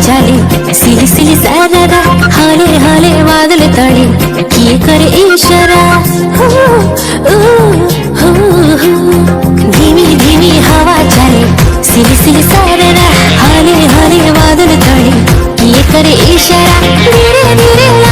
चाले सिली सिली सारा हाले हाले बादल तड़े किए करे इशारा धीमी धीमी हवा चाले सिली सिली सारा हाले हाले बादल तड़े किए करे इशारा धीरे धीरे